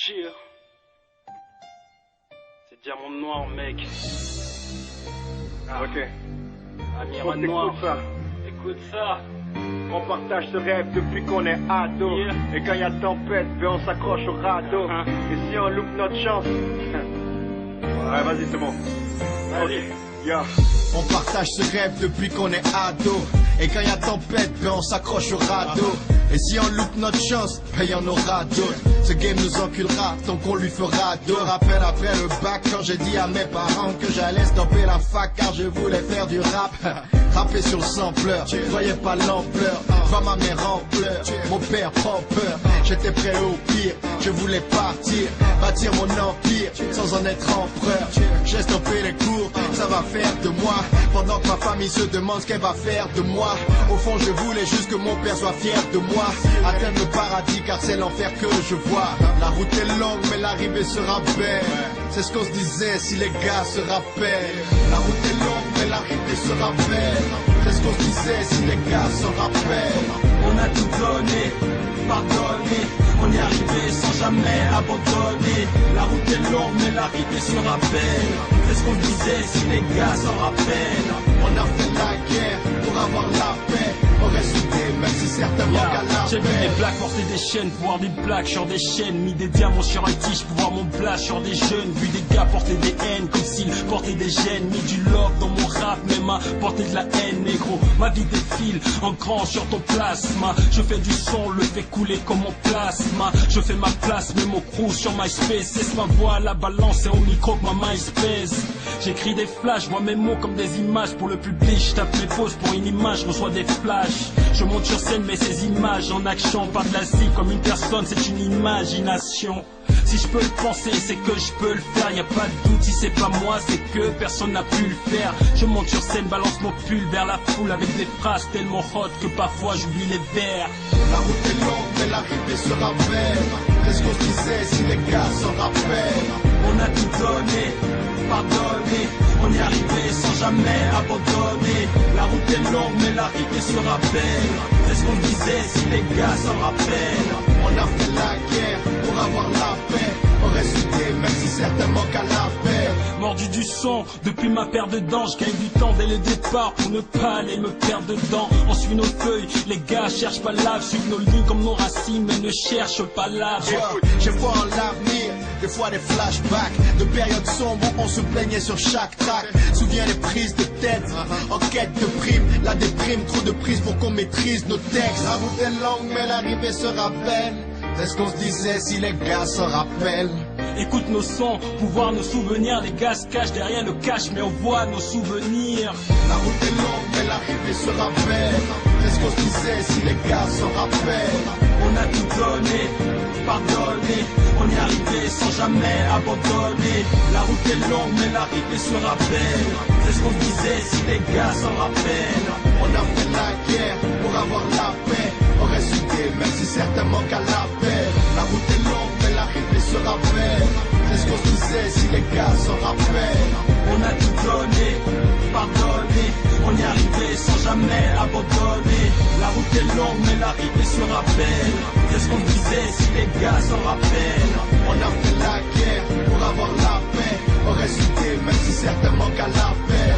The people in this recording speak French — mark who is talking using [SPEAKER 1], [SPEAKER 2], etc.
[SPEAKER 1] Yeah. C'est diamant noir, mec.
[SPEAKER 2] Ah. Ok.
[SPEAKER 1] Amiral noir.
[SPEAKER 2] Ça.
[SPEAKER 1] Écoute ça.
[SPEAKER 2] On partage ce rêve depuis qu'on est ado.
[SPEAKER 1] Yeah.
[SPEAKER 2] Et quand y a tempête, ben on s'accroche au radeau. Et si on loupe notre chance. Ouais, vas-y, c'est bon.
[SPEAKER 1] Allez.
[SPEAKER 2] Yeah.
[SPEAKER 3] On partage ce rêve depuis qu'on est ado. Et quand y a tempête, ben on s'accroche au radeau. Et si on loupe notre chance, ben y'en aura d'autres. Ce game nous enculera tant qu'on lui fera deux. Rappel après le bac quand j'ai dit à mes parents que j'allais stopper la fac car je voulais faire du rap. Rapper sur le sampleur, voyais pas l'ampleur. Vois ma mère en pleurs, mon père prend peur. J'étais prêt au pire, je voulais partir, bâtir mon empire sans en être empereur. J'ai stoppé les cours, ça va faire de moi. Pendant que ma famille se demande ce qu'elle va faire de moi. Au fond je voulais juste que mon père soit fier de moi. Atteindre le paradis car c'est l'enfer que je vois. La route est longue mais l'arrivée sera belle. C'est ce qu'on se disait si les gars se rappellent. La route est longue mais l'arrivée sera belle. C'est ce qu'on se disait si les gars se rappellent. On a tout donné, pardonné. On est arrivé sans jamais abandonner. La route est longue mais l'arrivée sera belle. C'est ce qu'on disait si les gars s'en rappellent. On a fait la guerre pour avoir la paix. On reste soudés même si certains manquent à la
[SPEAKER 1] J'ai vu
[SPEAKER 3] paix.
[SPEAKER 1] des blacks porter des chaînes, voir des blacks sur des chaînes, mis des diamants sur un tige pour voir mon blast sur des jeunes. Vu des gars porter des haines comme s'ils portaient des gènes, mis du love dans mon rap, même à porter de la haine, négro. Ma vie défile en grand sur ton plasma. Je fais du son, le fais couler comme mon plasma. Je fais ma place, même au crew sur MySpace. Cesse ma voix à la balance et au micro que ma MySpace. J'écris des flashs, vois mes mots comme des images pour le public. Je tape mes pauses pour une image, je reçois des flashs. Je monte sur scène mais ces images en action, pas de la scie comme une personne, c'est une imagination. Si je peux le penser, c'est que je peux le faire, y a pas de doute, si c'est pas moi, c'est que personne n'a pu le faire. Je monte sur scène, balance mon pull vers la foule avec des phrases tellement hot que parfois j'oublie les vers.
[SPEAKER 3] La route est longue mais l'arrivée sera belle. C'est ce qu'on se disait si les gars s'en rappellent. On a tout donné, pardonné. On est arrivé sans jamais abandonner. La route est longue mais l'arrivée sera belle. C'est ce qu'on disait si les gars s'en rappellent. On a fait la guerre pour avoir la paix. On reste soudés même si certains manquent à la paix.
[SPEAKER 1] Mordu du son, depuis ma paire de dents, je gagne du temps dès le départ pour ne pas aller me perdre dedans. On suit nos feuilles, les gars cherchent pas l'ave, suivent nos lignes comme nos racines, mais ne cherchent pas l'ave.
[SPEAKER 3] J'ai foi en l'avenir, des fois des flashbacks de périodes sombres où on se plaignait sur chaque track. Souviens les prises de tête, en quête de prime, la déprime, trop de prises pour qu'on maîtrise nos textes. La route est longue mais l'arrivée sera belle. C'est ce qu'on se disait si les gars s'en rappellent.
[SPEAKER 1] Écoute nos sons, pouvoir nos souvenirs, les gars se cachent derrière le cache, mais on voit nos souvenirs.
[SPEAKER 3] La route est longue mais l'arrivée sera belle. C'est ce qu'on se disait si les gars s'en rappellent. On a tout donné, pardonné. On est arrivé sans jamais abandonner. La route est longue mais l'arrivée sera belle. C'est ce qu'on se disait si les gars s'en rappellent. On a fait la guerre pour avoir la paix. On reste soudés même si certains manquent à la paix. La route est longue mais l'arrivée sera belle. C'est ce qu'on se disait si les gars s'en rappellent. On a tout donné, pardonné. On est arrivé sans jamais abandonner. La route est longue mais l'arrivée sera belle. C'est ce qu'on disait si les gars s'en rappellent. On a fait la guerre pour avoir la paix. On reste soudés même si certains manquent à la paix.